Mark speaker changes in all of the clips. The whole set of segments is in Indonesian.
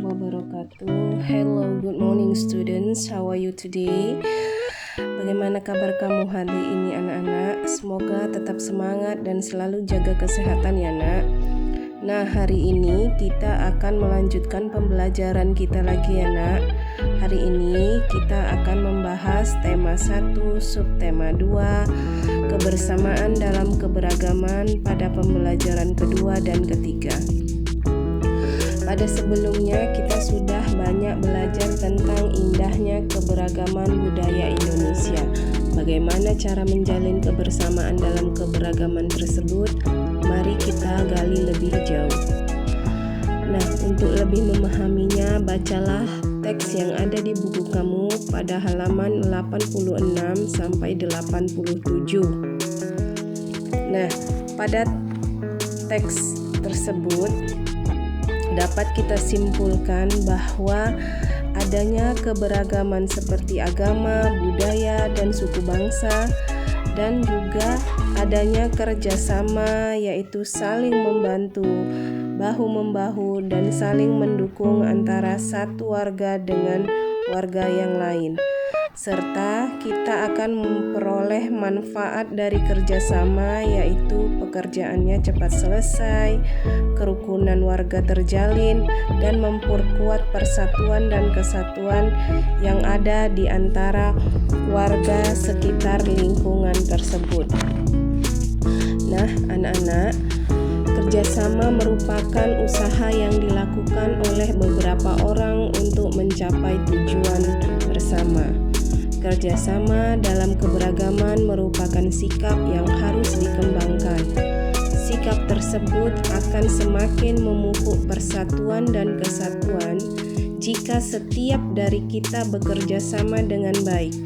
Speaker 1: wabarakatuh. Hello, good morning students. How are you today? Bagaimana kabar kamu hari ini anak-anak? Semoga tetap semangat dan selalu jaga kesehatan ya nak. Nah, hari ini kita akan melanjutkan pembelajaran kita lagi ya nak. Hari ini kita akan membahas tema 1, subtema 2, kebersamaan dalam keberagaman pada pembelajaran kedua dan ketiga. Pada sebelumnya kita sudah banyak belajar tentang indahnya keberagaman budaya Indonesia. Bagaimana cara menjalin kebersamaan dalam keberagaman tersebut? Mari kita gali lebih jauh. Nah, untuk lebih memahaminya, bacalah teks yang ada di buku kamu pada halaman 86 sampai 87. Nah, pada teks tersebut dapat kita simpulkan bahwa adanya keberagaman seperti agama, budaya, dan suku bangsa, dan juga adanya kerjasama yaitu saling membantu, bahu-membahu, dan saling mendukung antara satu warga dengan warga yang lain. Serta kita akan memperoleh manfaat dari kerjasama yaitu pekerjaannya cepat selesai, kerukunan warga terjalin, dan memperkuat persatuan dan kesatuan yang ada di antara warga sekitar lingkungan tersebut. Nah, anak-anak, kerjasama merupakan usaha yang dilakukan oleh beberapa orang untuk mencapai tujuan bersama. Kerjasama dalam keberagaman merupakan sikap yang harus dikembangkan. Sikap tersebut akan semakin memupuk persatuan dan kesatuan jika setiap dari kita bekerja sama dengan baik.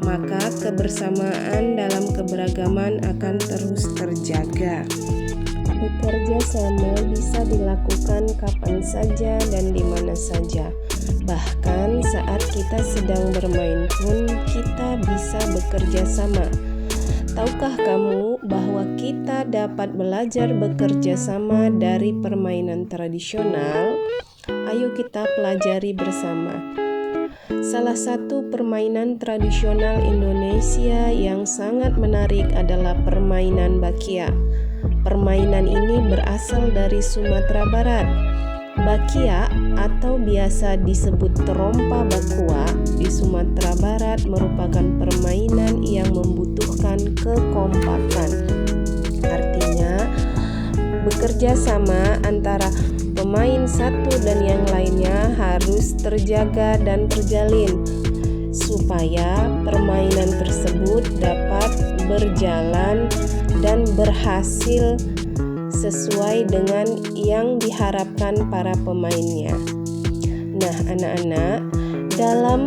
Speaker 1: Maka kebersamaan dalam keberagaman akan terus terjaga. Bekerja sama bisa dilakukan kapan saja dan di mana saja. Bahkan saat kita sedang bermain pun kita bisa bekerja sama. Tahukah kamu bahwa kita dapat belajar bekerja sama dari permainan tradisional? Ayo kita pelajari bersama. Salah satu permainan tradisional Indonesia yang sangat menarik adalah permainan bakia. Permainan ini berasal dari Sumatera Barat. Bakia atau biasa disebut terompa bakua di Sumatera Barat merupakan permainan yang membutuhkan kekompakan. Artinya, bekerja sama antara pemain satu dan yang lainnya harus terjaga dan terjalin supaya permainan tersebut dapat berjalan dan berhasil sesuai dengan yang diharapkan para pemainnya. Nah, anak-anak, dalam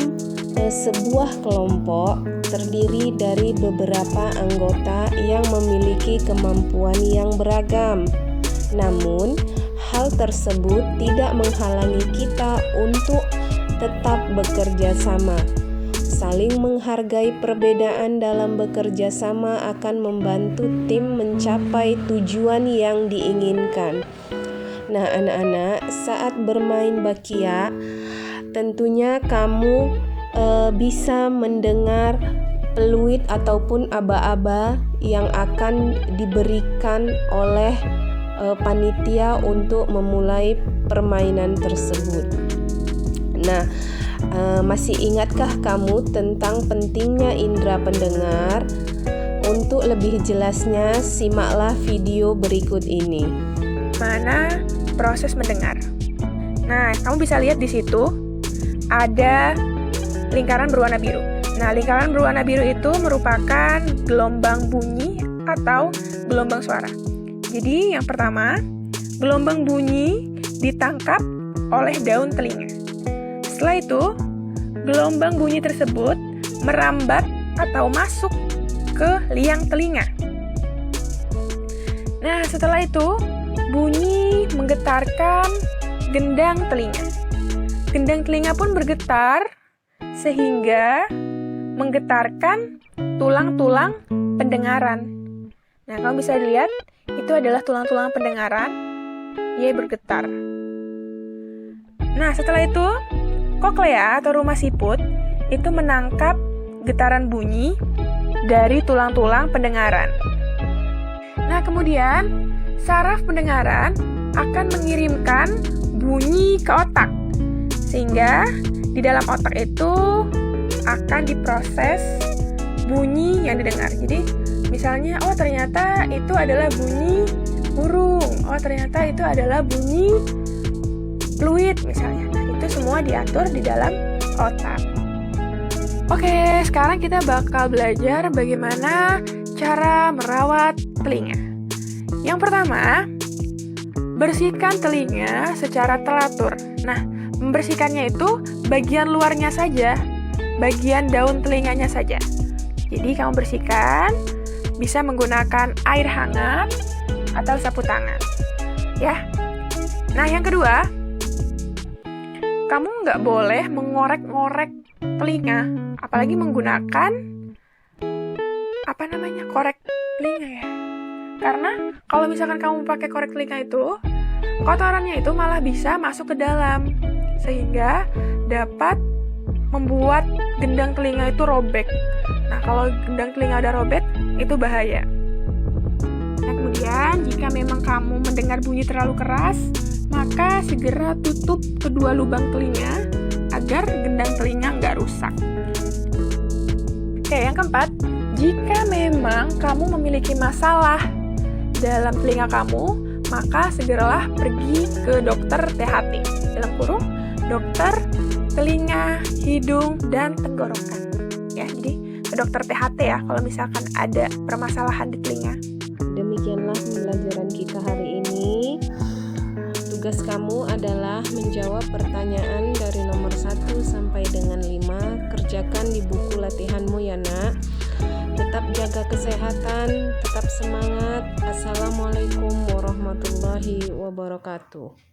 Speaker 1: sebuah kelompok terdiri dari beberapa anggota yang memiliki kemampuan yang beragam. Namun, hal tersebut tidak menghalangi kita untuk tetap bekerja sama. Saling menghargai perbedaan dalam bekerja sama akan membantu tim mencapai tujuan yang diinginkan. Nah, anak-anak, saat bermain bakia, tentunya kamu bisa mendengar peluit ataupun aba-aba yang akan diberikan oleh panitia untuk memulai permainan tersebut. Nah, masih ingatkah kamu tentang pentingnya indera pendengar? Untuk lebih jelasnya, simaklah video berikut ini.
Speaker 2: Mana proses mendengar? Nah, kamu bisa lihat di situ ada lingkaran berwarna biru. Nah, lingkaran berwarna biru itu merupakan gelombang bunyi atau gelombang suara. Jadi, yang pertama, gelombang bunyi ditangkap oleh daun telinga. Setelah itu, gelombang bunyi tersebut merambat atau masuk ke liang telinga. Nah, setelah itu, bunyi menggetarkan gendang telinga. Gendang telinga pun bergetar sehingga menggetarkan tulang-tulang pendengaran. Nah, kamu bisa lihat, itu adalah tulang-tulang pendengaran, dia bergetar. Nah, setelah itu, koklea atau rumah siput itu menangkap getaran bunyi dari tulang-tulang pendengaran. Nah, kemudian saraf pendengaran akan mengirimkan bunyi ke otak, sehingga di dalam otak itu akan diproses bunyi yang didengar. Jadi, misalnya, oh ternyata itu adalah bunyi burung, oh ternyata itu adalah bunyi fluid misalnya. Nah, itu semua diatur di dalam otak. Oke, sekarang kita bakal belajar bagaimana cara merawat telinga. Yang pertama, bersihkan telinga secara teratur. Nah, membersihkannya itu bagian luarnya saja, bagian daun telinganya saja. Jadi, kamu bersihkan, bisa menggunakan air hangat atau sapu tangan. Ya. Nah, yang kedua, kamu nggak boleh mengorek-ngorek telinga, apalagi menggunakan korek telinga ya. Karena kalau misalkan kamu pakai korek telinga itu, kotorannya itu malah bisa masuk ke dalam, sehingga dapat membuat gendang telinga itu robek. Nah, kalau gendang telinga udah robek, itu bahaya. Nah, kemudian jika memang kamu mendengar bunyi terlalu keras, maka segera tutup kedua lubang telinga agar gendang telinga nggak rusak. Oke, yang keempat, jika memang kamu memiliki masalah dalam telinga kamu, maka segeralah pergi ke dokter THT. Dalam kurung, dokter telinga, hidung, dan tenggorokan. Ya, jadi ke dokter THT ya kalau misalkan ada permasalahan di telinga.
Speaker 1: Demikianlah pembelajaran kita hari ini. Tugas kamu adalah menjawab pertanyaan dari nomor 1 sampai dengan 5. Kerjakan di buku latihanmu ya nak. Tetap jaga kesehatan, tetap semangat. Assalamualaikum warahmatullahi wabarakatuh.